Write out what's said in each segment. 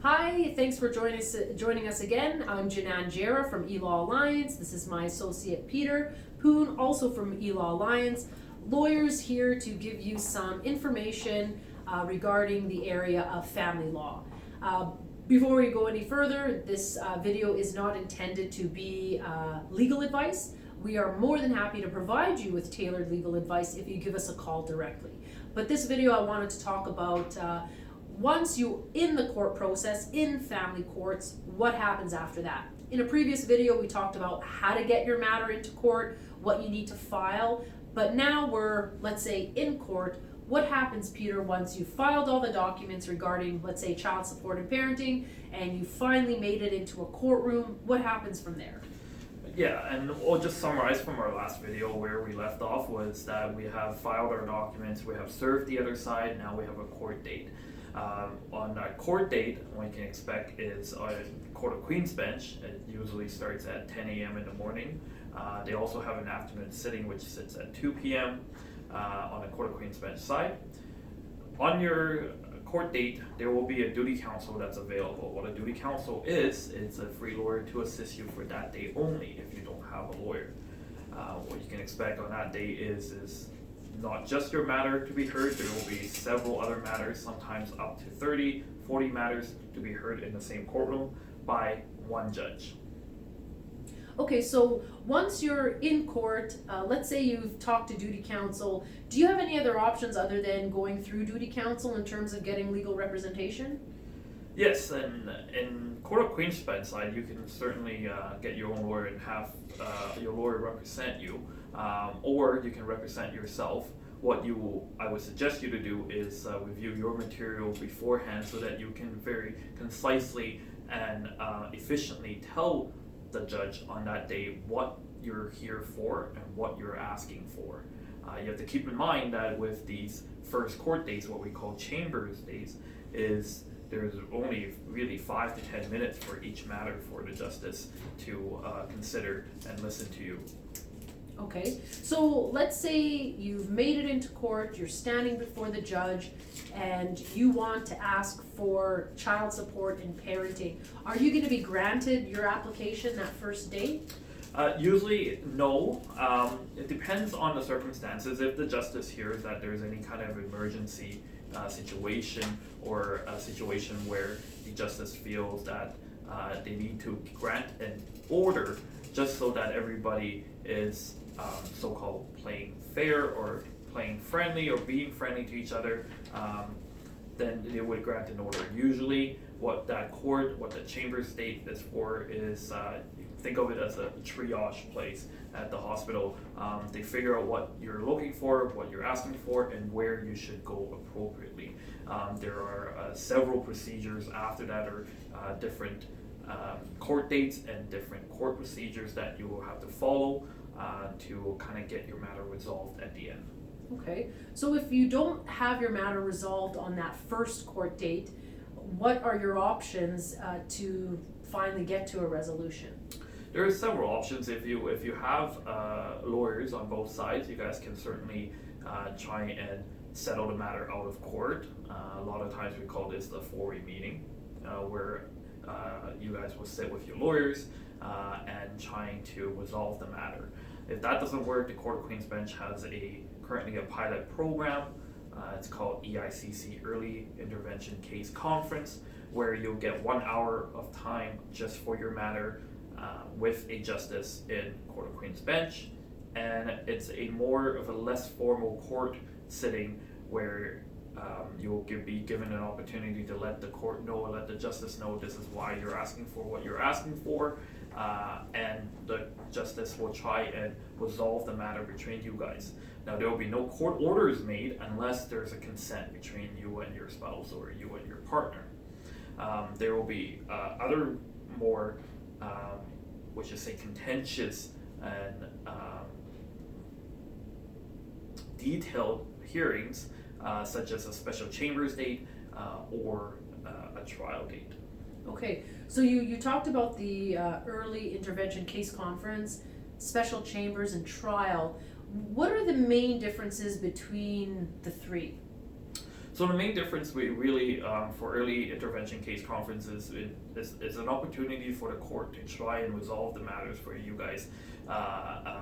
Hi, thanks for joining us again. I'm Janan Jera from eLaw Alliance. This is my associate Peter Poon, also from eLaw Alliance. Lawyers here to give you some information regarding the area of family law. Before we go any further, this video is not intended to be legal advice. We are more than happy to provide you with tailored legal advice if you give us a call directly. But this video I wanted to talk about once you're in the court process, in family courts, what happens after that? In a previous video, we talked about how to get your matter into court, what you need to file, but now we're, let's say, in court. What happens, Peter, once you've filed all the documents regarding, let's say, child support and parenting, and you finally made it into a courtroom? What happens from there? Yeah, and I'll just summarize from our last video where we left off was that we have filed our documents, we have served the other side, now we have a court date. On that court date, what you can expect is a Court of Queen's Bench. It usually starts at 10 a.m. in the morning. They also have an afternoon sitting which sits at 2 p.m. On the Court of Queen's Bench side. On your court date, there will be a duty counsel that's available. What a duty counsel is, it's a free lawyer to assist you for that day only if you don't have a lawyer. What you can expect on that day is not just your matter to be heard, there will be several other matters, sometimes up to 30, 40 matters to be heard in the same courtroom by one judge. Okay, so once you're in court, let's say you've talked to duty counsel, do you have any other options other than going through duty counsel in terms of getting legal representation? Yes, and in Court of Queen's Bench side, you can certainly get your own lawyer and have your lawyer represent you, or you can represent yourself. What I would suggest you to do is review your material beforehand so that you can very concisely and efficiently tell the judge on that day what you're here for and what you're asking for. You have to keep in mind that with these first court dates, what we call chambers days, is there's only really 5 to 10 minutes for each matter for the justice to consider and listen to you. Okay, so let's say you've made it into court, you're standing before the judge, and you want to ask for child support and parenting. Are you going to be granted your application that first day? Usually, no. It depends on the circumstances. If the justice hears that there's any kind of emergency situation or a situation where the justice feels that they need to grant an order just so that everybody is so-called playing fair or playing friendly or being friendly to each other, then they would grant an order. Usually what the chamber state is for is, you can think of it as a triage place at the hospital. They figure out what you're looking for, what you're asking for, and where you should go appropriately. There are several procedures after that, or different court dates and different court procedures that you will have to follow to kind of get your matter resolved at the end. Okay, so if you don't have your matter resolved on that first court date, what are your options to finally get to a resolution? There are several options. If you have lawyers on both sides, you guys can certainly try and settle the matter out of court. A lot of times we call this the four-way meeting, where you guys will sit with your lawyers and trying to resolve the matter. If that doesn't work, the Court of Queen's Bench has currently a pilot program. It's called EICC Early Intervention Case Conference, where you'll get 1 hour of time just for your matter with a justice in Court of Queen's Bench. And it's a more of a less formal court sitting where you'll be given an opportunity to let the court know, or let the justice know this is why you're asking for what you're asking for, and the justice will try and resolve the matter between you guys. Now, there will be no court orders made unless there's a consent between you and your spouse or you and your partner. There will be other more, which is say contentious and detailed hearings, such as a special chambers date or a trial date. Okay, so you talked about the early intervention case conference, special chambers, and trial. What are the main differences between the three? So So the main difference we really for early intervention case conferences is an opportunity for the court to try and resolve the matters for you guys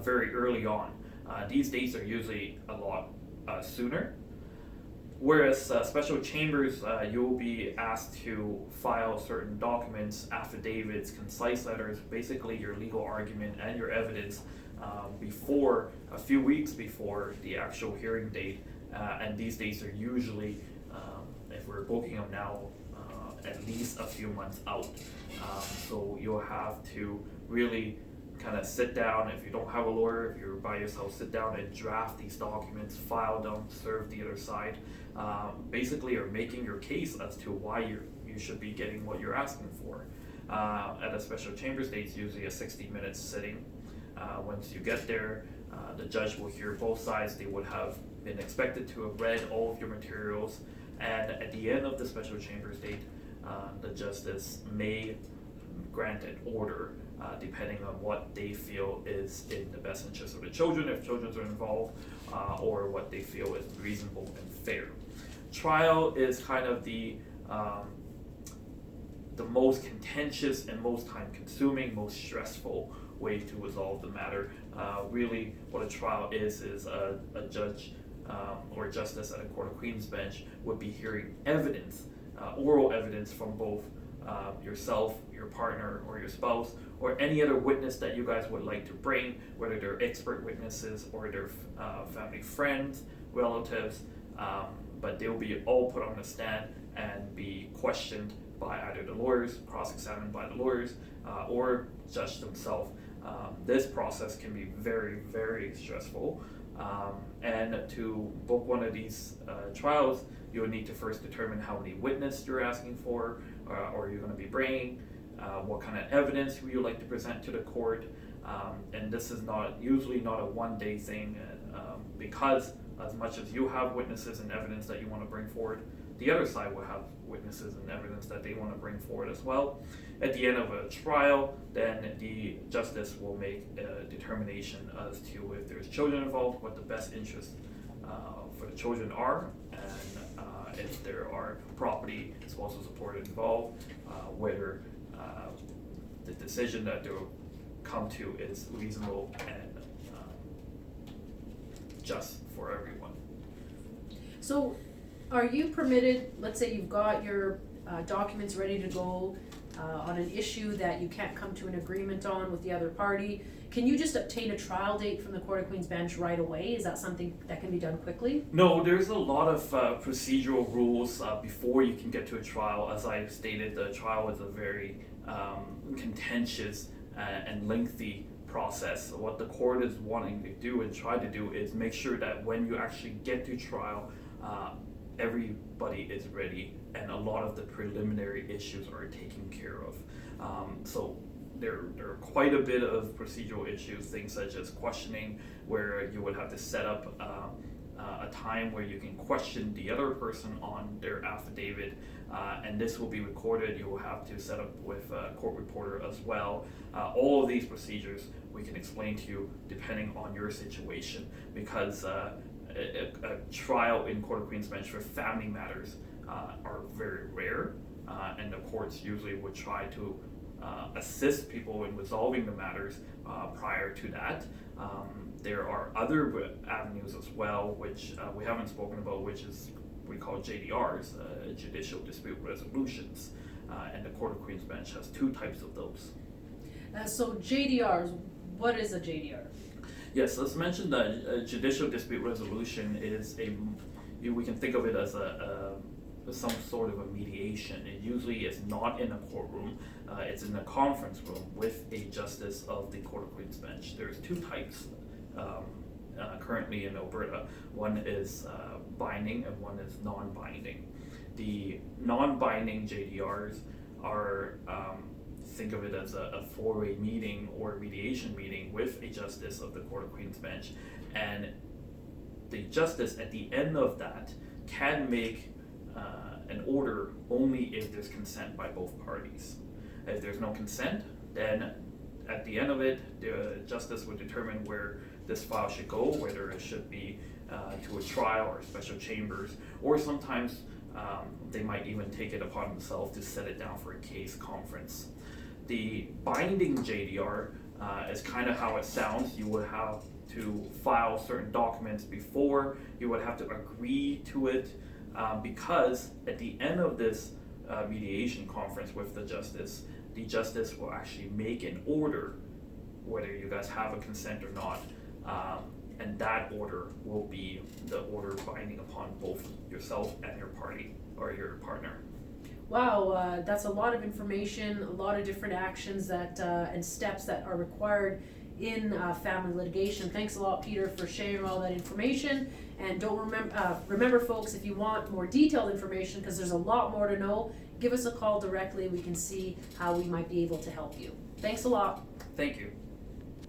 very early on. These dates are usually a lot sooner. Whereas special chambers, you'll be asked to file certain documents, affidavits, concise letters, basically your legal argument and your evidence before, a few weeks before the actual hearing date. And these dates are usually, if we're booking them now, at least a few months out. So you'll have to really kind of sit down. If you don't have a lawyer, if you're by yourself, sit down and draft these documents, file them, serve the other side. Basically, you're making your case as to why you should be getting what you're asking for. At a special chambers date, it's usually a 60-minute sitting. Once you get there, the judge will hear both sides. They would have been expected to have read all of your materials, and at the end of the special chambers date, the justice may grant an order depending on what they feel is in the best interest of the children, if children are involved, or what they feel is reasonable and fair. Trial is kind of the most contentious and most time-consuming, most stressful way to resolve the matter. Really, what a trial is a judge or justice at a Court of Queen's Bench would be hearing evidence, oral evidence from both yourself, your partner, or your spouse, or any other witness that you guys would like to bring, whether they're expert witnesses or they're family friends, relatives, but they'll be all put on the stand and be questioned by either the lawyers, cross-examined by the lawyers, or judge themselves. This process can be very, very stressful. And to book one of these trials, you would need to first determine how many witnesses you're asking for, or you're going to be bringing, what kind of evidence you would like to present to the court. And this is usually not a one-day thing, because as much as you have witnesses and evidence that you want to bring forward, the other side will have witnesses and evidence that they want to bring forward as well. At the end of a trial, then the justice will make a determination as to if there's children involved, what the best interests for the children are, and if there are property, spousal support involved, whether the decision that they'll come to is reasonable and just for everyone. So are you permitted, let's say you've got your documents ready to go on an issue that you can't come to an agreement on with the other party, can you just obtain a trial date from the Court of Queen's Bench right away? Is that something that can be done quickly? No, there's a lot of procedural rules before you can get to a trial. As I stated, the trial is a very contentious and lengthy process. What the court is wanting to do and try to do is make sure that when you actually get to trial, everybody is ready and a lot of the preliminary issues are taken care of. So there are quite a bit of procedural issues, things such as questioning, where you would have to set up a time where you can question the other person on their affidavit, and this will be recorded. You will have to set up with a court reporter as well. All of these procedures we can explain to you depending on your situation, because a trial in Court of Queen's Bench for family matters are very rare, and the courts usually would try to assist people in resolving the matters prior to that. There are other avenues as well, which we haven't spoken about, which is we call JDRs, Judicial Dispute Resolutions, and the Court of Queen's Bench has two types of those. So JDRs, what is a JDR? Yes, let's mention that a judicial dispute resolution is we can think of it as some sort of a mediation. It usually is not in a courtroom, it's in a conference room with a justice of the Court of Queen's Bench. There's two types currently in Alberta. One is binding and one is non-binding. The non-binding JDRs are think of it as a four-way meeting or mediation meeting with a justice of the Court of Queen's Bench, and the justice at the end of that can make an order only if there's consent by both parties. If there's no consent, then at the end of it, the justice would determine where this file should go, whether it should be to a trial or special chambers, or sometimes they might even take it upon themselves to set it down for a case conference. The binding JDR is kind of how it sounds. You would have to file certain documents before, you would have to agree to it, because at the end of this mediation conference with the justice will actually make an order whether you guys have a consent or not, and that order will be the order binding upon both yourself and your party or your partner. Wow, that's a lot of information, a lot of different actions that and steps that are required in family litigation. Thanks a lot, Peter, for sharing all that information. And don't remember, folks, if you want more detailed information, because there's a lot more to know, give us a call directly. We can see how we might be able to help you. Thanks a lot. Thank you.